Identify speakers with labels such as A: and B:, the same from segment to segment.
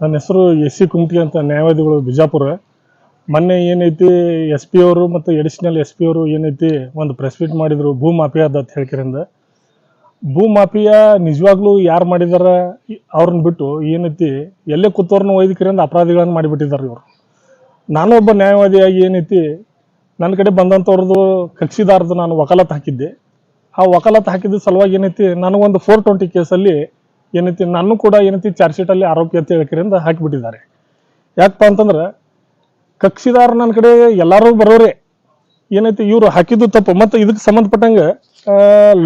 A: ನನ್ನ ಹೆಸರು S C ಕುಮಟಿ ಅಂತ, ನ್ಯಾಯವಾದಿಗಳು ಬಿಜಾಪುರ. ಮೊನ್ನೆ ಏನೈತಿ ಎಸ್ ಪಿ ಅವರು ಮತ್ತು ಎಡಿಷನಲ್ ಎಸ್ ಪಿ ಅವರು ಏನೈತಿ ಒಂದು ಪ್ರೆಸ್ ಮೀಟ್ ಮಾಡಿದ್ರು, ಭೂ ಮಾಫಿಯಾದ ಅಂತ ಹೇಳ್ಕಿರಿಂದ. ಭೂ ಮಾಫಿಯಾ ನಿಜವಾಗ್ಲೂ ಯಾರು ಮಾಡಿದಾರ ಅವ್ರನ್ನ ಬಿಟ್ಟು ಏನೈತಿ ಎಲ್ಲೇ ಕೂತವ್ರನ್ನ ಒಯ್ದಕ್ರಿಂದ ಅಪರಾಧಿಗಳನ್ನ ಮಾಡಿಬಿಟ್ಟಿದ್ದಾರೆ ಇವರು. ನಾನು ಒಬ್ಬ ನ್ಯಾಯವಾದಿಯಾಗಿ ಏನೈತಿ ನನ್ನ ಕಡೆ ಬಂದಂಥವ್ರದ್ದು ಕಕ್ಷಿದಾರದ್ದು ನಾನು ವಕಾಲತ್ ಹಾಕಿದ್ದೆ. ಆ ವಕಾಲತ್ ಹಾಕಿದ ಸಲುವಾಗಿ ಏನೈತಿ ನನಗೊಂದು 420 ಕೇಸಲ್ಲಿ ಏನೈತಿ ನಾನು ಕೂಡ ಏನೈತಿ ಚಾರ್ಜ್ ಶೀಟಲ್ಲಿ ಆರೋಪಿ ಅಂತ ಹೇಳ್ಕಿರಿಂದ ಹಾಕಿಬಿಟ್ಟಿದ್ದಾರೆ. ಯಾಕಪ್ಪ ಅಂತಂದ್ರೆ ಕಕ್ಷಿದಾರ ನನ್ನ ಕಡೆ ಎಲ್ಲರೂ ಬರೋರೆ ಏನೈತಿ ಇವರು ಹಾಕಿದ್ದು ತಪ್ಪು. ಮತ್ತು ಇದಕ್ಕೆ ಸಂಬಂಧಪಟ್ಟಂಗೆ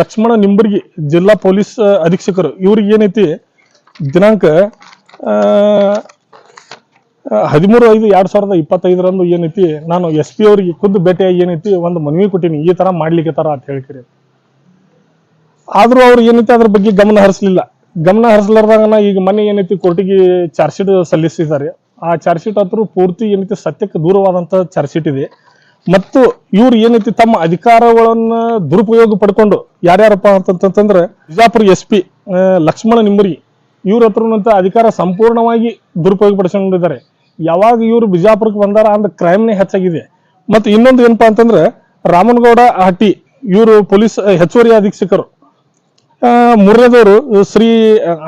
A: ಲಕ್ಷ್ಮಣ ನಿಂಬರ್ಗಿ ಜಿಲ್ಲಾ ಪೊಲೀಸ್ ಅಧೀಕ್ಷಕರು ಇವ್ರಿಗೆ ಏನೈತಿ ದಿನಾಂಕ 13/5/2025 ಏನೈತಿ ನಾನು ಎಸ್ ಪಿ ಅವರಿಗೆ ಖುದ್ದು ಭೇಟಿಯಾಗಿ ಏನೈತಿ ಒಂದು ಮನವಿ ಕೊಟ್ಟಿನಿ, ಈ ತರ ಮಾಡ್ಲಿಕ್ಕೆ ತರ ಅಂತ ಹೇಳ್ಕಿರಿ. ಆದ್ರೂ ಅವ್ರು ಏನೈತಿ ಅದ್ರ ಬಗ್ಗೆ ಗಮನ ಹರಿಸಲಾರ್ದಾಗ ಈಗ ಮನೆ ಏನೈತಿ ಕೋರ್ಟಿಗೆ ಚಾರ್ಜ್ ಶೀಟ್ ಸಲ್ಲಿಸಿದ್ದಾರೆ. ಆ ಚಾರ್ಜ್ ಶೀಟ್ ಹತ್ರ ಪೂರ್ತಿ ಏನೈತಿ ಸತ್ಯಕ್ಕೆ ದೂರವಾದಂತ ಚಾರ್ಜ್ ಶೀಟ್ ಇದೆ. ಮತ್ತು ಇವ್ರು ಏನೈತಿ ತಮ್ಮ ಅಧಿಕಾರಗಳನ್ನ ದುರುಪಯೋಗ ಪಡ್ಕೊಂಡು ಯಾರ್ಯಾರಪ್ಪ ಅಂತಂತಂದ್ರೆ ಬಿಜಾಪುರ ಎಸ್ ಪಿ ಲಕ್ಷ್ಮಣ ನಿಂಬರ್ಗಿ ಇವ್ರ ಹತ್ರನಂತ ಅಧಿಕಾರ ಸಂಪೂರ್ಣವಾಗಿ ದುರುಪಯೋಗ ಪಡಿಸ್ಕೊಂಡಿದ್ದಾರೆ. ಯಾವಾಗ ಇವರು ಬಿಜಾಪುರಕ್ಕೆ ಬಂದಾರ ಅಂದ್ರೆ ಕ್ರೈಮ್ನೇ ಹೆಚ್ಚಾಗಿದೆ. ಮತ್ತು ಇನ್ನೊಂದು ಏನಪ್ಪಾ ಅಂತಂದ್ರೆ ರಾಮನಗೌಡ ಹಟ್ಟಿ ಇವರು ಪೊಲೀಸ್ ಹೆಚ್ಚುವರಿ ಅಧೀಕ್ಷಕರು, ಮೂರನೇದವರು ಶ್ರೀ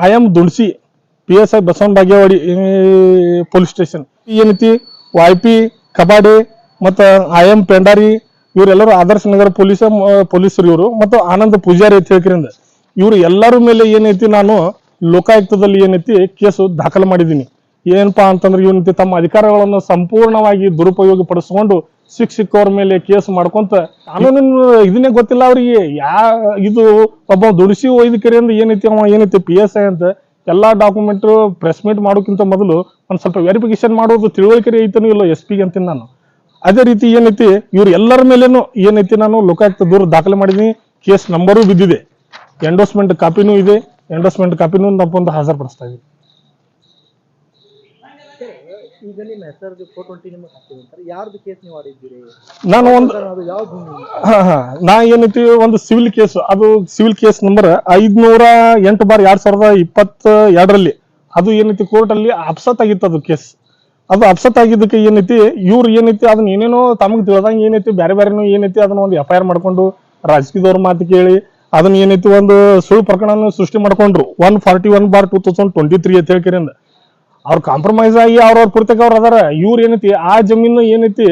A: IM ದುಣಸಿ PSI ಬಸವನ ಬಾಗೇವಾಡಿ ಪೊಲೀಸ್ ಸ್ಟೇಷನ್ ಏನೈತಿ YP ಕಬಾಡೆ ಮತ್ತು IM ಪೆಂಡಾರಿ ಇವರೆಲ್ಲರೂ ಆದರ್ಶ ನಗರ ಪೊಲೀಸರು ಇವರು. ಮತ್ತು ಆನಂದ್ ಪೂಜಾರಿ ಅಂತ ಹೇಳ್ಕಿರಿಂದ ಇವರು ಎಲ್ಲರ ಮೇಲೆ ಏನೈತಿ ನಾನು ಲೋಕಾಯುಕ್ತದಲ್ಲಿ ಏನೈತಿ ಕೇಸು ದಾಖಲು ಮಾಡಿದ್ದೀನಿ. ಏನಪ್ಪಾ ಅಂತಂದ್ರೆ ಏನೈತಿ ತಮ್ಮ ಅಧಿಕಾರಗಳನ್ನು ಸಂಪೂರ್ಣವಾಗಿ ದುರುಪಯೋಗ ಪಡಿಸ್ಕೊಂಡು ಶಿಕ್ಷಕರ ಮೇಲೆ ಕೇಸ್ ಮಾಡ್ಕೊಂತ ಕಾನೂನಿನ ಇದನ್ನೇ ಗೊತ್ತಿಲ್ಲ ಅವ್ರಿಗೆ. ಇದು ಒಬ್ಬ ದುಡಿಸಿ ಒಯ್ದಕರಿಂದ ಏನೈತಿ ಅವ ಏನೈತಿ PSI ಅಂತ ಎಲ್ಲಾ ಡಾಕ್ಯುಮೆಂಟ್ ಪ್ರೆಸ್ ಮೀಟ್ ಮಾಡೋಕ್ಕಿಂತ ಮೊದಲು ಒಂದ್ ಸ್ವಲ್ಪ ವೆರಿಫಿಕೇಶನ್ ಮಾಡೋದು ತಿಳುವಳಿಕೆ ಐತನೂ ಇಲ್ಲ ಎಸ್ ಪಿ ಅಂತೀನಿ ನಾನು. ಅದೇ ರೀತಿ ಏನೈತಿ ಇವ್ರು ಎಲ್ಲರ ಮೇಲೇನು ಏನೈತಿ ನಾನು ಲೋಕಾಯುಕ್ತ ದೂರ ದಾಖಲೆ ಮಾಡಿದೀನಿ. ಕೇಸ್ ನಂಬರು ಬಿದ್ದಿದೆ, ಎಂಡೋಸ್ಮೆಂಟ್ ಕಾಪಿನೂ ಇದೆ. ಎಂಡೋಸ್ಮೆಂಟ್ ಕಾಪಿನೂ ನಮ್ಮೊಂದು ಹಾಜರುಪಡಿಸ್ತಾ ಇದ್ದೀವಿ.
B: ಈಗ ನಿಮ್ಮ ಹೆಸರು 420 ನಿಮಗೆ ಹಾಕಿದಂತಾರೆ, ಯಾರ್ದು ಕೇಸ್ ನೀವು ಆಡಿದ್ದೀರಿ?
A: ನಾನು ಒಂದು ನಾ ಏನೈತಿ ಒಂದು ಸಿವಿಲ್ ಕೇಸ್, ಅದು ಸಿವಿಲ್ ಕೇಸ್ ನಂಬರ್ 508/2022 ಅದು ಏನೈತಿ ಕೋರ್ಟ್ ಅಲ್ಲಿ ಅಪ್ಸತ್ ಆಗಿತ್ತು. ಅದು ಕೇಸ್ ಅದು ಅಪ್ಸತ್ ಆಗಿದ್ದಕ್ಕೆ ಏನೈತಿ ಇವ್ರು ಏನೈತಿ ಅದನ್ನ ಏನೇನೋ ತಮಗೆ ತಿಳಿದಂಗೆ ಏನೈತಿ ಬೇರೆ ಬೇರೆನೂ ಏನೈತಿ ಅದನ್ನ ಒಂದು FIR ಮಾಡ್ಕೊಂಡು ರಾಜಕೀಯದವ್ರ ಮಾತು ಕೇಳಿ ಅದನ್ನ ಏನೈತಿ ಒಂದು ಸುಳ್ಳು ಪ್ರಕರಣ ಸೃಷ್ಟಿ ಮಾಡ್ಕೊಂಡ್ರು. 141/2023 ಅಂತ ಹೇಳ್ಕಿರಿಂದ ಅವ್ರು ಕಾಂಪ್ರಮೈಸ್ ಆಗಿ ಅವ್ರವ್ರ ಪುರ್ತಕ ಅವ್ರು ಅದಾರ. ಇವ್ರು ಏನೈತಿ ಆ ಜಮೀನು ಏನೈತಿ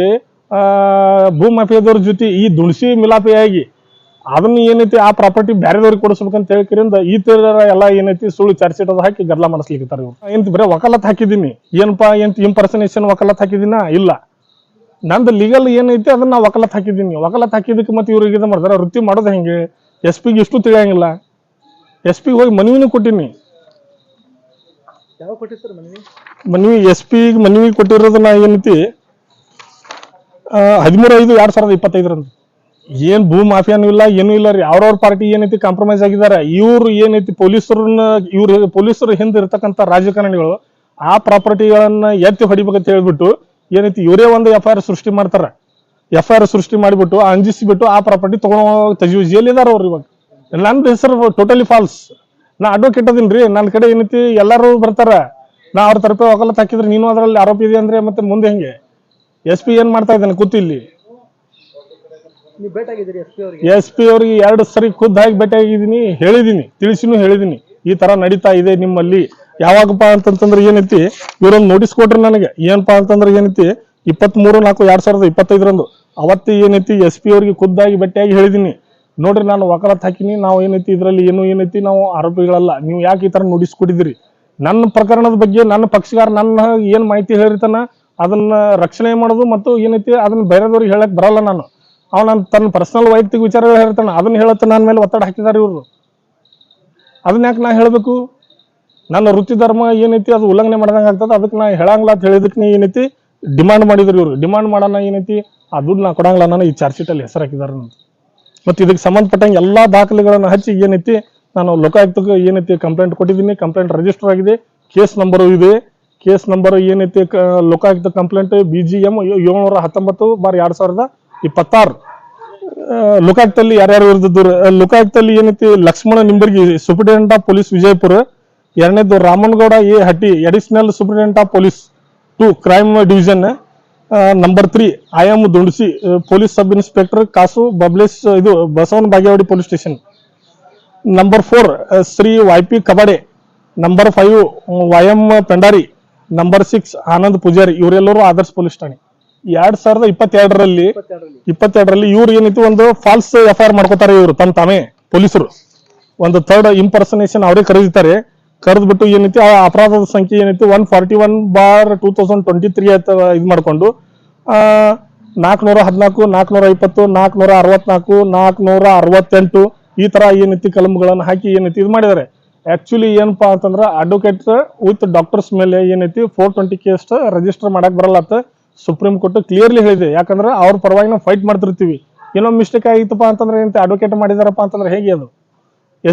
A: ಭೂ ಮಾಫಿಯಾದವ್ರ ಜೊತೆ ಈ ದುಣಸಿ ಮಿಲಾಪಿಯಾಗಿ ಅದನ್ನ ಏನೈತಿ ಆ ಪ್ರಾಪರ್ಟಿ ಬೇರೆದವ್ರಿಗೆ ಕೊಡಿಸ್ಬೇಕಂತ ಹೇಳ್ಕಿರಿಂದ ಈ ತರ ಎಲ್ಲ ಏನೈತಿ ಸುಳ್ಳು ಚಾರ್ಜ್ ಶೀಟ್ ಅದು ಹಾಕಿ ಗದ್ಲ ಮಾಡಿಸ್ಲಿಕ್ಕಿರ್ತಾರೆ ಇವ್ರು. ಏನಂತ ಬರೀ ವಕಾಲತ್ ಹಾಕಿದ್ದೀನಿ, ಏನಪ್ಪಾ ಎಂತ ಇಂಪರ್ಸನೇಷನ್ ವಕಾಲತ್ ಹಾಕಿದ್ದೀನ ಇಲ್ಲ, ನಂದು ಲೀಗಲ್ ಏನೈತಿ ಅದನ್ನ ನಾ ವಕಾಲತ್ ಹಾಕಿದ್ದೀನಿ. ವಕಾಲತ್ ಹಾಕಿದ್ದಕ್ಕೆ ಮತ್ತೆ ಇವ್ರಿಗೆ ಇದು ಮಾಡ್ತಾರೆ. ವೃತ್ತಿ ಮಾಡೋದು ಹೆಂಗೆ? SP ಗೆ ಇಷ್ಟು ತಿಳಿಯಂಗಿಲ್ಲ. SP ಹೋಗಿ ಮನವಿನೂ ಕೊಟ್ಟಿನಿ.
B: ಯಾವ ಕೊಟ್ಟಿರ್ತಾರೆ
A: ಮನವಿ SP ಮನವಿ ಕೊಟ್ಟಿರೋದನ್ನ ಏನೈತಿ 13/5/2025 ಏನ್ ಭೂ ಮಾಫಿಯಾನು ಇಲ್ಲ ಏನೂ ಇಲ್ಲ ರೀ. ಅವ್ರವ್ರ ಪಾರ್ಟಿ ಏನೈತಿ ಕಾಂಪ್ರಮೈಸ್ ಆಗಿದ್ದಾರೆ. ಇವ್ರು ಏನೈತಿ ಪೊಲೀಸರು ಹಿಂದೆ ಇರ್ತಕ್ಕಂಥ ರಾಜಕಾರಣಿಗಳು ಆ ಪ್ರಾಪರ್ಟಿಗಳನ್ನ ಎತ್ತಿ ಹೊಡಿಬೇಕಂತ ಹೇಳ್ಬಿಟ್ಟು ಏನೈತಿ ಇವರೇ ಒಂದು FIR ಸೃಷ್ಟಿ ಮಾಡ್ತಾರ. FIR ಸೃಷ್ಟಿ ಮಾಡಿಬಿಟ್ಟು ಅಂಜಿಸಿಬಿಟ್ಟು ಆ ಪ್ರಾಪರ್ಟಿ ತಗೊಂಡು ಜೈಲಿದಾರ ಅವ್ರು. ಇವಾಗ ನನ್ನ ಹೆಸರು ಟೋಟಲಿ ಫಾಲ್ಸ್. ನಾ ಅಡ್ವೊಕೇಟ್ ಅದೀನ್ರಿ. ನನ್ನ ಕಡೆ ಏನೈತಿ ಎಲ್ಲರೂ ಬರ್ತಾರ. ನಾ ಅವ್ರ ತರಪೆ ವಕಾಲತ್ ಹಾಕಿದ್ರೆ ನೀನು ಅದರಲ್ಲಿ ಆರೋಪಿ ಇದೆ ಅಂದ್ರೆ ಮತ್ತೆ ಮುಂದೆ ಹೆಂಗೆ? SP ಏನ್ ಮಾಡ್ತಾ ಇದ್ದಾನೆ ಕೂತಿಲ್ಲಿ? SP ಅವ್ರಿಗೆ 2 ಸರಿ ಖುದ್ದಾಗಿ ಭೇಟಿಯಾಗಿದ್ದೀನಿ, ಹೇಳಿದೀನಿ, ತಿಳಿಸಿನೂ ಈ ತರ ನಡೀತಾ ಇದೆ ನಿಮ್ಮಲ್ಲಿ. ಯಾವಾಗಪ್ಪ ಅಂತಂದ್ರೆ ಏನೈತಿ ಇವರೊಂದು ನೋಟಿಸ್ ಕೊಟ್ರಿ ನನಗೆ. ಏನಪ್ಪಾ ಅಂತಂದ್ರೆ ಏನೈತಿ 23/4/2025 ಅವತ್ತು ಏನೈತಿ SP ಅವ್ರಿಗೆ ಖುದ್ದಾಗಿ ಭೇಟಿಯಾಗಿ ಹೇಳಿದೀನಿ, ನೋಡ್ರಿ ನಾನು ವಕಾಲತ್ ಹಾಕಿನಿ, ನಾವು ಏನೈತಿ ಇದ್ರಲ್ಲಿ ಏನೈತಿ ನಾವು ಆರೋಪಿಗಳಲ್ಲ, ನೀವು ಯಾಕೆ ಈ ತರ ನೋಟಿಸ್ ಕೊಟ್ಟಿದ್ದೀರಿ? ನನ್ನ ಪ್ರಕರಣದ ಬಗ್ಗೆ ನನ್ನ ಪಕ್ಷಗಾರ ನನ್ನ ಏನ್ ಮಾಹಿತಿ ಹೇಳಿರ್ತಾನ ಅದನ್ನ ರಕ್ಷಣೆ ಮಾಡೋದು ಮತ್ತು ಏನೈತಿ ಅದನ್ನ ಬೇರೆದವ್ರಿಗೆ ಹೇಳಕ್ ಬರಲ್ಲ ನಾನು. ನಾನು ತನ್ನ ಪರ್ಸನಲ್ ವೈಯಕ್ತಿಕ ವಿಚಾರಗಳು ಹೇಳ್ತಾನೆ, ಅದನ್ನ ಹೇಳತ್ತ ನನ್ನ ಮೇಲೆ ಒತ್ತಡ ಹಾಕಿದ್ದಾರೆ ಇವರು. ಅದನ್ನ ಯಾಕೆ ನಾ ಹೇಳ್ಬೇಕು? ನನ್ನ ವೃತ್ತಿ ಧರ್ಮ ಏನೈತಿ ಅದು ಉಲ್ಲಂಘನೆ ಮಾಡ್ದಂಗೆ ಆಗ್ತದೆ. ಅದಕ್ಕೆ ನಾ ಹೇಳಂಗಿಲ್ಲ ಅಂತ ಹೇಳಿದಕ್ಕೆ ಏನೈತಿ ಡಿಮಾಂಡ್ ಮಾಡಿದ್ರು ಇವರು. ಡಿಮಾಂಡ್ ಮಾಡೋಣ ಏನೈತಿ ಆ ದುಡ್ಡು ನಾ ಕೊಡಂಗಿಲ್ಲ ನಾನು ಈ ಚಾರ್ಜ್ ಶೀಟ್ ಅಲ್ಲಿ ಹೆಸರು ಹಾಕಿದಾರೆ. ಮತ್ತು ಇದಕ್ಕೆ ಸಂಬಂಧಪಟ್ಟಂಗೆ ಎಲ್ಲಾ ದಾಖಲೆಗಳನ್ನು ಹಚ್ಚಿ ಏನೈತಿ ನಾನು ಲೋಕಾಯುಕ್ತಕ್ಕೆ ಏನೈತಿ ಕಂಪ್ಲೇಂಟ್ ಕೊಟ್ಟಿದ್ದೀನಿ. ಕಂಪ್ಲೇಂಟ್ ರಿಜಿಸ್ಟರ್ ಆಗಿದೆ, ಕೇಸ್ ನಂಬರು ಇದೆ. ಕೇಸ್ ನಂಬರ್ ಏನೈತಿ ಲೋಕಾಯುಕ್ತ ಕಂಪ್ಲೇಂಟ್ BGM 719/2026. ಲೋಕಾಯುಕ್ತಲ್ಲಿ ಯಾರ್ಯಾರು ಇರ್ದಿದ್ರು ಲೋಕಾಯುಕ್ತಲ್ಲಿ ಏನೈತಿ Lakshman Nimbargi superintendent of police Vijayapura, ಎರಡನೇದು Ramanagouda A Hatti additional superintendent of police 2 crime division. Number 3 I M Dundasi police sub inspector ಕಾಸು ಬಬ್ಲೇಶ್ ಇದು Basavana Bagewadi police station. Number 4 Shri YP Kabade. Number 5 YM Pendari. Number 6 Anand Pujari. ಇವರೆಲ್ಲರೂ ಆದರ್ಶ್ ಪೊಲೀಸ್ ಠಾಣೆ. 2022ರಲ್ಲಿ 22ರಲ್ಲಿ ಇವ್ರು ಏನೈತಿ ಒಂದು ಫಾಲ್ಸ್ FIR ಮಾಡ್ಕೋತಾರೆ ಇವರು ತಮ್ಮ ತಾವೇ ಪೊಲೀಸರು. ಒಂದು ಥರ್ಡ್ ಇಂಪರ್ಸನೇಷನ್ ಅವರೇ ಕರೆದಿದ್ದಾರೆ. ಕರೆದ್ಬಿಟ್ಟು ಏನೈತಿ ಆ ಅಪರಾಧದ ಸಂಖ್ಯೆ ಏನೈತಿ 141/2023 ಅಂತ ಇದು ಮಾಡ್ಕೊಂಡು 414, 420, 464, 468 ಈ ತರ ಏನೈತಿ ಕಲಂಗಳನ್ನು ಹಾಕಿ ಏನೈತಿ ಇದು ಮಾಡಿದ್ದಾರೆ. ಆಕ್ಚುಲಿ ಏನಪ್ಪಾ ಅಂತಂದ್ರ ಅಡ್ವೊಕೇಟ್ ವಿತ್ ಡಾಕ್ಟರ್ಸ್ ಮೇಲೆ ಏನೈತಿ 420 ಕೇಸ್ ರಿಜಿಸ್ಟರ್ ಮಾಡಕ್ ಬರಲ್ಲ ಅಂತ ಸುಪ್ರೀಂ ಕೋರ್ಟ್ ಕ್ಲಿಯರ್ಲಿ ಹೇಳಿದೆ. ಯಾಕಂದ್ರೆ ಅವ್ರ ಪರವಾಗಿ ನಾವು ಫೈಟ್ ಮಾಡ್ತಿರ್ತೀವಿ. ಏನೋ ಮಿಸ್ಟೇಕ್ ಆಗಿತ್ತಪ್ಪ ಅಂತಂದ್ರೆ ಏನಂತ ಅಡ್ವೊಕೇಟ್ ಮಾಡಿದಾರಪ್ಪ ಅಂತಂದ್ರೆ ಹೇಗೆ ಅದು?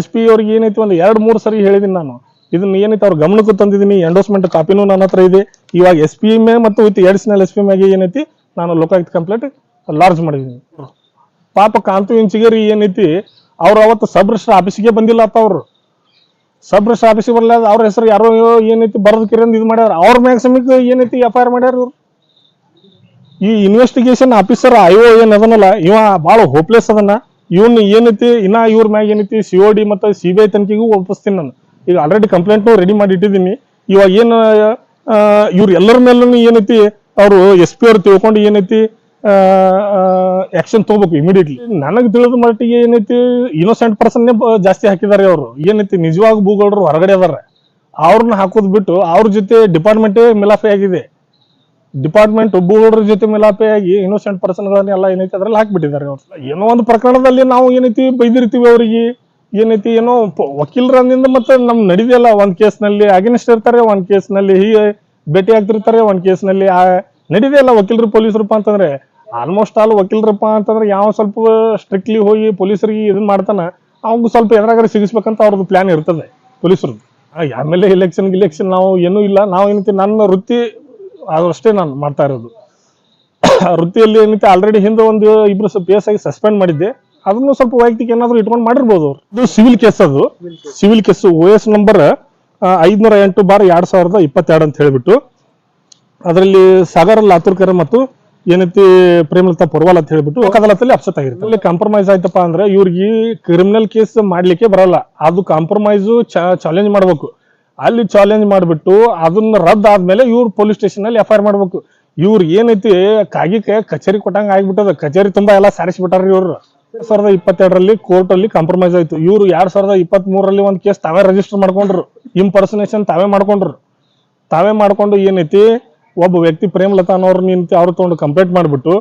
A: SP ಅವ್ರಿಗೆ ಏನೈತಿ ಒಂದು 2-3 ಸರಿ ಹೇಳಿದೀನಿ ನಾನು. ಇದನ್ನ ಏನೈತಿ ಅವ್ರ ಗಮನಕ್ಕೂ ತಂದಿದ್ದೀನಿ. ಎಂಡೋಸ್ಮೆಂಟ್ ಕಾಪಿನೂ ನನ್ನ ಹತ್ರ ಇದೆ. ಇವಾಗ SP ಮತ್ತು ವಿತ್ ಅಡಿಷನಲ್ SP ಮ್ಯಾಗೆ ಏನೈತಿ ನಾನು ಲೋಕಾಯುಕ್ತ ಕಂಪ್ಲೇಂಟ್ ಲಾರ್ಜ್ ಮಾಡಿದ್ದೀನಿ. ಪಾಪ ಕಾಂತು ಇಂಚಿಗೇರಿ ಏನೈತಿ ಅವ್ರು ಅವತ್ತು ಸಬ್ ರಿಜಿಸ್ಟರ್ ಆಫೀಸಿಗೆ ಬಂದಿಲ್ಲ ಅಂತ. ಅವ್ರು ಸಬ್ ರಿಜಿಸ್ಟರ್ ಆಫೀಸಿಗೆ ಬರಲ್ಲ, ಅವ್ರ ಹೆಸರು ಯಾರೋ ಏನೈತಿ ಬರೋದಕ್ಕಿರಂದು ಇದು ಮಾಡ್ಯಾರ. ಅವ್ರ ಮ್ಯಾಗ ಸಮೇತ ಏನೈತಿ FIR ಮಾಡ್ಯಾರ ಇವ್ರು. ಈ ಇನ್ವೆಸ್ಟಿಗೇಷನ್ ಆಫೀಸರ್ IO ಏನ್ ಅದನ್ನಲ್ಲ ಇವ ಭಾಳ ಹೋಪ್ಲೆಸ್ ಅದನ್ನ. ಇವನ್ ಏನೈತಿ ಇನ್ನ ಇವ್ರ ಮ್ಯಾಗ ಏನೈತಿ COD ಮತ್ತು CBI ತನಿಖೆಗೂ ಒಪ್ಪಿಸ್ತೀನಿ ನಾನು. ಈಗ ಆಲ್ರೆಡಿ ಕಂಪ್ಲೇಂಟ್ನು ರೆಡಿ ಮಾಡಿ ಇಟ್ಟಿದ್ದೀನಿ. ಇವಾಗ ಏನು ಇವ್ರು ಎಲ್ಲರ ಮೇಲೂ ಏನೈತಿ ಅವರು SP ಅವ್ರು ತಿಳ್ಕೊಂಡು ಏನೈತಿ ಆಕ್ಷನ್ ತಗೋಬೇಕು ಇಮಿಡಿಯೇಟ್ಲಿ. ನನಗೆ ತಿಳಿದ ಮಟ್ಟಿಗೆ ಏನೈತಿ ಇನ್ನೋಸೆಂಟ್ ಪರ್ಸನ್ನೇ ಜಾಸ್ತಿ ಹಾಕಿದ್ದಾರೆ ಅವರು. ಏನೈತಿ ನಿಜವಾಗ ಭೂಗೌಡರು ಹೊರಗಡೆ ಅದಾರ, ಅವ್ರನ್ನ ಹಾಕೋದ್ ಬಿಟ್ಟು ಅವ್ರ ಜೊತೆ ಡಿಪಾರ್ಟ್ಮೆಂಟೇ ಮಿಲಾಫೆ ಆಗಿದೆ. ಡಿಪಾರ್ಟ್ಮೆಂಟ್ ಭೂಗೌಡರ ಜೊತೆ ಮಿಲಾಪೆ ಆಗಿ ಇನ್ನೋಸೆಂಟ್ ಪರ್ಸನ್ಗಳನ್ನೆಲ್ಲ ಏನೈತಿ ಅದ್ರಲ್ಲಿ ಹಾಕ್ಬಿಟ್ಟಿದ್ದಾರೆ ಅವ್ರು. ಏನೋ ಒಂದು ಪ್ರಕರಣದಲ್ಲಿ ನಾವು ಏನೈತಿ ಬೈದಿರ್ತೀವಿ ಅವರಿಗೆ, ಏನೈತಿ ಏನೋ ವಕೀಲರಿಂದ ಮತ್ತೆ ನಮ್ ನಡಿದೆಯಲ್ಲ. ಒಂದ್ ಕೇಸ್ನಲ್ಲಿ ಅಗೇನ್ಸ್ಟ್ ಇರ್ತಾರೆ, ಒಂದ್ ಕೇಸ್ನಲ್ಲಿ ಭೇಟಿ ಆಗ್ತಿರ್ತಾರೆ, ಒಂದ್ ಕೇಸ್ನಲ್ಲಿ ನಡಿದೆಯಲ್ಲ ವಕೀಲರು ಪೊಲೀಸರಪ್ಪ ಅಂತಂದ್ರೆ. ಆಲ್ಮೋಸ್ಟ್ ಆಲ್ ವಕೀಲರಪ್ಪ ಅಂತಂದ್ರೆ ಯಾವ ಸ್ವಲ್ಪ ಸ್ಟ್ರಿಕ್ಟ್ಲಿ ಹೋಗಿ ಪೊಲೀಸರಿಗೆ ಇದನ್ನ ಮಾಡ್ತಾನ ಅವಾಗ ಸ್ವಲ್ಪ ಎದುರಾಗರೆ ಸಿಗಿಸ್ಬೇಕಂತ ಅವ್ರದ್ದು ಪ್ಲಾನ್ ಇರ್ತದೆ ಪೊಲೀಸರದ್ದು. ಆಮೇಲೆ ಇಲೆಕ್ಷನ್ ನಾವು ಏನೂ ಇಲ್ಲ. ನಾವು ಏನೈತಿ ನನ್ನ ವೃತ್ತಿ ಅಷ್ಟೇ ನಾನು ಮಾಡ್ತಾ ಇರೋದು. ವೃತ್ತಿಯಲ್ಲಿ ಏನೈತಿ ಆಲ್ರೆಡಿ ಹಿಂದೆ ಒಂದು ಇಬ್ರು PS ಆಗಿ ಸಸ್ಪೆಂಡ್ ಮಾಡಿದ್ದೆ. ಅದನ್ನು ಸ್ವಲ್ಪ ವೈಯಕ್ತಿಕ ಏನಾದ್ರು ಇಟ್ಕೊಂಡು ಮಾಡಿರ್ಬೋದು ಅವ್ರು. ಇದು ಸಿವಿಲ್ ಕೇಸ್, ಅದು ಸಿವಿಲ್ ಕೇಸ್ OS ನಂಬರ್ 508/2022 ಅಂತ ಹೇಳ್ಬಿಟ್ಟು ಅದರಲ್ಲಿ ಸಾಗರ್ ಲಾತೂರ್ಕರ್ ಮತ್ತು ಏನೈತಿ ಪ್ರೇಮಲತಾ ಪೊರ್ವಾಲ್ ಅಂತ ಹೇಳ್ಬಿಟ್ಟು ಅದಾಲತಲ್ಲಿ ಅಪ್ಸೆಟ್ ಆಗಿರುತ್ತೆ. ಅಲ್ಲಿ ಕಾಂಪ್ರಮೈಸ್ ಆಯ್ತಪ್ಪ ಅಂದ್ರೆ ಇವ್ರಿಗೆ ಕ್ರಿಮಿನಲ್ ಕೇಸ್ ಮಾಡ್ಲಿಕ್ಕೆ ಬರಲ್ಲ. ಅದು ಕಾಂಪ್ರಮೈಸು ಚಾಲೆಂಜ್ ಮಾಡ್ಬೇಕು. ಅಲ್ಲಿ ಚಾಲೆಂಜ್ ಮಾಡಿಬಿಟ್ಟು ಅದನ್ನ ರದ್ದು ಆದ್ಮೇಲೆ ಇವ್ರು ಪೊಲೀಸ್ ಸ್ಟೇಷನ್ ಅಲ್ಲಿ FIR ಮಾಡ್ಬೇಕು. ಇವ್ರು ಏನೈತಿ ಕಾಗಿಕ್ಕೆ ಕಚೇರಿ ಕೊಟ್ಟಂಗ ಆಗ್ಬಿಟ್ಟದ. ಕಚೇರಿ ತುಂಬಾ ಎಲ್ಲ ಸಾರಿಸ್ಬಿಟ್ಟಾರ್ರಿ ಇವ್ರು. 2022ರಲ್ಲಿ ಕೋರ್ಟ್ ಅಲ್ಲಿ ಕಾಂಪ್ರಮೈಸ್ ಆಯ್ತು. ಇವ್ರು 2023ರಲ್ಲಿ ಒಂದು ಕೇಸ್ ತಾವೇ ರಿಜಿಸ್ಟರ್ ಮಾಡ್ಕೊಂಡ್ರು. ಇಂಪರ್ಸನೇಷನ್ ತಾವೇ ಮಾಡ್ಕೊಂಡು ಏನೈತಿ ಒಬ್ಬ ವ್ಯಕ್ತಿ ಪ್ರೇಮಲತಾ ಅನ್ನೋರು ನಿಂತು ಅವ್ರು ತಗೊಂಡು ಕಂಪ್ಲೇಂಟ್ ಮಾಡ್ಬಿಟ್ಟು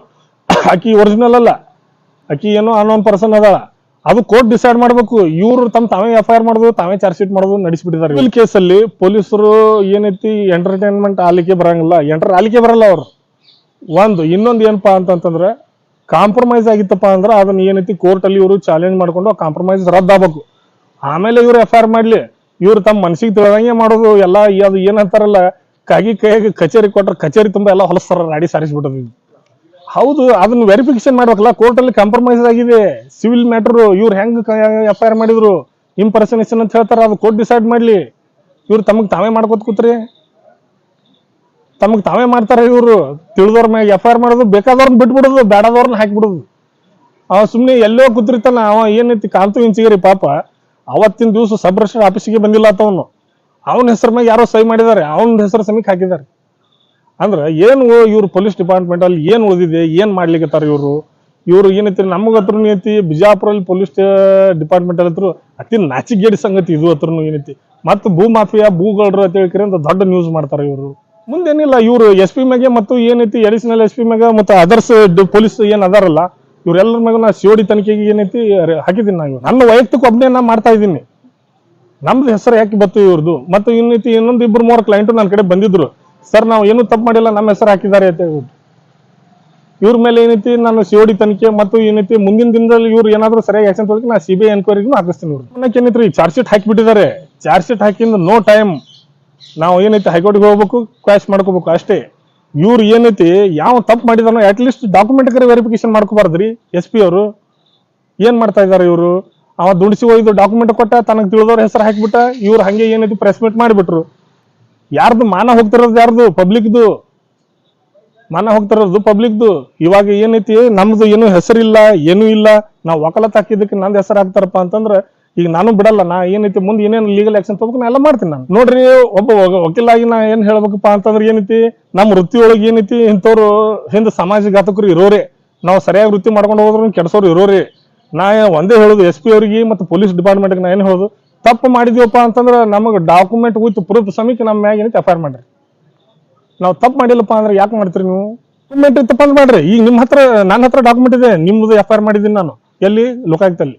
A: ಆಕಿ ಒರಿಜಿನಲ್ ಅಲ್ಲ, ಆಕಿ ಏನೋ ಅನ್ನೋನ್ ಪರ್ಸನ್ ಅದಾಳ, ಅದು ಕೋರ್ಟ್ ಡಿಸೈಡ್ ಮಾಡ್ಬೇಕು. ಇವ್ರು ತಾವೇ FIR ಮಾಡೋದು, ತಾವೇ ಚಾರ್ಜ್ ಶೀಟ್ ಮಾಡೋದು ನಡೆಸಿಬಿಟ್ಟಿದ್ದಾರೆ. ಈ ಕೇಸಲ್ಲಿ ಪೊಲೀಸರು ಏನೈತಿ ಎಂಟರ್ಟೈನ್ಮೆಂಟ್ ಆಲಿಕೆ ಬರಂಗಿಲ್ಲ, ಆಲಿಕೆ ಬರಲ್ಲ ಅವ್ರು. ಇನ್ನೊಂದು ಏನಪ್ಪಾ ಅಂತಂದ್ರೆ ಕಾಂಪ್ರಮೈಸ್ ಆಗಿತ್ತಪ್ಪ ಅಂದ್ರೆ ಅದನ್ನ ಏನೈತಿ ಕೋರ್ಟ್ ಅಲ್ಲಿ ಇವರು ಚಾಲೆಂಜ್ ಮಾಡ್ಕೊಂಡು ಕಾಂಪ್ರಮೈಸ್ ರದ್ದಾಗಬೇಕು. ಆಮೇಲೆ ಇವ್ರು FIR ಮಾಡ್ಲಿ. ಇವ್ರು ತಮ್ಮ ಮನಸ್ಸಿಗೆ ತಿಳಿದಂಗೆ ಮಾಡೋದು ಎಲ್ಲ. ಅದು ಏನಂತಾರಲ್ಲ ಕೈಯಾಗಿ ಕಚೇರಿ ಕೊಟ್ರೆ ಕಚೇರಿ ತುಂಬಾ ಎಲ್ಲ ಹೊಲಸ್ತಾರ, ರಾಡಿ ಸಾರಿಸ್ಬಿಟ್ಟದು. ಹೌದು, ಅದನ್ನ ವೆರಿಫಿಕೇಶನ್ ಮಾಡ್ಬೇಕಲ್ಲ. ಕೋರ್ಟ್ ಅಲ್ಲಿ ಕಾಂಪ್ರಮೈಸ್ ಆಗಿದೆ ಸಿವಿಲ್ ಮ್ಯಾಟರ್. ಇವ್ರು ಹೆಂಗ್ FIR ಮಾಡಿದ್ರು ಇಂಪರ್ಸನೇಷನ್ ಅಂತ ಹೇಳ್ತಾರ, ಅದು ಕೋರ್ಟ್ ಡಿಸೈಡ್ ಮಾಡ್ಲಿ. ಇವ್ರು ತಮಗ್ ತಾವೇ ಮಾಡ್ಕೋತ ಕೂತ್ರಿ, ತಮಗ್ ತಾವೇ ಮಾಡ್ತಾರ. ಇವ್ರು ತಿಳಿದವ್ರ ಮ್ಯಾಗ FIR ಮಾಡೋದು, ಬೇಕಾದವ್ರನ್ನ ಬಿಟ್ಬಿಡೋದು, ಬೇಡದವ್ರನ್ನ ಹಾಕಿಬಿಡೋದು. ಅವ ಸುಮ್ನೆ ಎಲ್ಲೋ ಕೂತಿರ್ತಾನ. ಅವ ಏನೈತಿ ಕಾಂತು ಇಂಚಿಗೇರಿ ಪಾಪ ಅವತ್ತಿನ ದಿವಸ ಸಬ್ ರಿಜಿಸ್ಟರ್ ಆಫೀಸಿಗೆ ಬಂದಿಲ್ಲ ಆತವನು. ಅವನ ಹೆಸರ ಮ್ಯಾಗ ಯಾರೋ ಸಹಿ ಮಾಡಿದ್ದಾರೆ, ಅವನ ಹೆಸರು ಸಮೀಕ್ ಹಾಕಿದ್ದಾರೆ. ಅಂದ್ರೆ ಏನು ಇವ್ರು ಪೊಲೀಸ್ ಡಿಪಾರ್ಟ್ಮೆಂಟ್ ಅಲ್ಲಿ ಏನ್ ಉಳಿದಿದೆ, ಏನ್ ಮಾಡ್ಲಿಕ್ಕತ್ತಾರ ಇವ್ರು ಏನೈತಿ. ನಮಗತ್ರ ಏನೈತಿ ಬಿಜಾಪುರಲ್ಲಿ ಪೊಲೀಸ್ ಡಿಪಾರ್ಟ್ಮೆಂಟ್ ಹತ್ರ ಅತಿ ನಾಚಿಗೇಡಿ ಸಂಗತಿ ಇದು ಹತ್ರ ಏನೈತಿ. ಮತ್ತು ಭೂ ಮಾಫಿಯಾ ಭೂಗಳ್ರು ಅಂತ ಹೇಳ್ಕರಿ ಅಂತ ದೊಡ್ಡ ನ್ಯೂಸ್ ಮಾಡ್ತಾರೆ ಇವರು. ಮುಂದೇನಿಲ್ಲ, ಇವ್ರು SP ಮ್ಯಾಗೆ ಮತ್ತು ಏನೈತಿ ಅಡಿಷನಲ್ SP ಮ್ಯಾಗ ಮತ್ತು ಅದರ್ಸ್ ಪೊಲೀಸ್ ಏನ್ ಅದಾರಲ್ಲ ಇವ್ರೆಲ್ಲರ ಮ್ಯಾಗ ನಾ COD ತನಿಖೆಗೆ ಏನೈತಿ ಹಾಕಿದ್ದೀನಿ. ನಾನು ನನ್ನ ವೈಯಕ್ತಿಕ ಒಬ್ಬನೇ ನಾ ಮಾಡ್ತಾ ಇದ್ದೀನಿ. ನಮ್ದು ಹೆಸರು ಯಾಕೆ ಬತ್ತು ಇವ್ರದ್ದು. ಮತ್ತು ಇನ್ನೈತಿ ಇನ್ನೊಂದು 2-3 ಕ್ಲೈಂಟು ನನ್ನ ಕಡೆ ಬಂದಿದ್ರು. ಸರ್ ನಾವು ಏನು ತಪ್ಪು ಮಾಡಿಲ್ಲ, ನಮ್ಮ ಹೆಸರು ಹಾಕಿದ್ದಾರೆ ಅಂತ ಹೇಳ್ಬಿಟ್ಟು. ಇವ್ರ ಮೇಲೆ ಏನೈತಿ ನಾನು COD ತನಿಖೆ ಮತ್ತು ಏನೈತಿ ಮುಂದಿನ ದಿನದಲ್ಲಿ ಇವ್ರು ಏನಾದ್ರು ಸರಿಯಾಗಿ ಆಕ್ಷನ್ ತಗೊಳಕ್ಕೆ ನಾ CBI ಎನ್ಕ್ವೈರಿಗೂ ಹಾಕಿಸ್ತೀನಿ. ಇವ್ರು ಏನೈತ್ರಿ ಚಾರ್ಜ್ ಶೀಟ್ ಹಾಕಿಬಿಟ್ಟಿದ್ದಾರೆ. ಚಾರ್ಜ್ ಶೀಟ್ ಹಾಕಿಂದ ನೋ ಟೈಮ್ ನಾವು ಏನೈತಿ ಹೈಕೋರ್ಟ್ಗೆ ಹೋಗ್ಬೇಕು, ಕ್ವಾಶ್ ಮಾಡ್ಕೋಬೇಕು ಅಷ್ಟೇ. ಇವ್ರು ಏನೈತಿ ಯಾವ ತಪ್ಪು ಮಾಡಿದಾನೋ ಅಟ್ಲೀಸ್ಟ್ ಡಾಕ್ಯುಮೆಂಟ್ ವೆರಿಫಿಕೇಶನ್ ಮಾಡ್ಕೋಬಾರ್ದ್ರಿ. SP ಅವರು ಏನ್ ಮಾಡ್ತಾ ಇದಾರೆ ಇವರು. ಅವ ದುಡಿಸಿ ಒಯ್ದು ಡಾಕ್ಯುಮೆಂಟ್ ಕೊಟ್ಟ ತನಗೆ ತಿಳಿದವ್ರ ಹೆಸರು ಹಾಕಿಬಿಟ್ಟ. ಇವ್ರು ಹಂಗೆ ಏನೈತಿ ಪ್ರೆಸ್ ಮೀಟ್ ಮಾಡಿಬಿಟ್ರು. ಯಾರ್ದು ಮಾನ ಹೋಗ್ತಿರೋದು? ಯಾರ್ದು? ಪಬ್ಲಿಕ್ದು ಮಾನ ಹೋಗ್ತಿರೋದು, ಪಬ್ಲಿಕ್ದು. ಇವಾಗ ಏನೈತಿ, ನಮ್ದು ಏನು ಹೆಸರಿಲ್ಲ, ಏನೂ ಇಲ್ಲ. ನಾವು ವಕಾಲತ್ ಹಾಕಿದ್ದಕ್ಕೆ ನಂದು ಹೆಸರು ಹಾಕ್ತಾರಪ್ಪ ಅಂತಂದ್ರೆ ಈಗ ನಾನು ಬಿಡಲ್ಲ. ನಾ ಏನೈತಿ ಮುಂದೆ ಏನೇನು ಲೀಗಲ್ ಆಕ್ಷನ್ ತಗೋಬೇಕು ನಾ ಎಲ್ಲ ಮಾಡ್ತೀನಿ. ನಾನು ನೋಡ್ರಿ, ಒಬ್ಬ ವಕೀಲಾಗಿ ನಾ ಏನ್ ಹೇಳ್ಬೇಕಪ್ಪ ಅಂತಂದ್ರೆ ಏನೈತಿ, ನಮ್ಮ ವೃತ್ತಿಯೊಳಗೆ ಏನೈತಿ, ಇಂಥವ್ರು ಹಿಂದೆ ಸಮಾಜಘಾತಕರು ಇರೋರೆ. ನಾವು ಸರಿಯಾಗಿ ವೃತ್ತಿ ಮಾಡ್ಕೊಂಡು ಹೋದ್ರು ಕೆಡ್ಸೋರು ಇರೋರಿ. ನಾ ಒಂದೇ ಹೇಳೋದು SP ಅವ್ರಿಗೆ ಮತ್ತು ಪೊಲೀಸ್ ಡಿಪಾರ್ಟ್ಮೆಂಟ್ಗೆ ನಾ ಏನು ಹೇಳೋದು, ತಪ್ಪು ಮಾಡಿದೀವಪ್ಪ ಅಂತಂದ್ರೆ ನಮಗೆ ಡಾಕ್ಯುಮೆಂಟ್ ವಿತ್ ಪ್ರೂಫ್ ಸಮೇತ ನಮ್ಮ ಮ್ಯಾಗ ಏನೈತಿ FIR ಮಾಡ್ರಿ. ನಾವು ತಪ್ಪು ಮಾಡಿಲ್ಲಪ್ಪ ಅಂದ್ರೆ ಯಾಕೆ ಮಾಡ್ತೀರಿ ನೀವು? ಡಾಕ್ಯುಮೆಂಟ್ ತಪ್ಪಂದ್ ಮಾಡ್ರಿ. ಈಗ ನಿಮ್ಮ ಹತ್ರ, ನನ್ನ ಹತ್ರ ಡಾಕ್ಯುಮೆಂಟ್ ಇದೆ, ನಿಮ್ದು FIR ಮಾಡಿದ್ದೀನಿ ನಾನು. ಎಲ್ಲಿ? ಲೋಕಾಯುಕ್ತಲ್ಲಿ.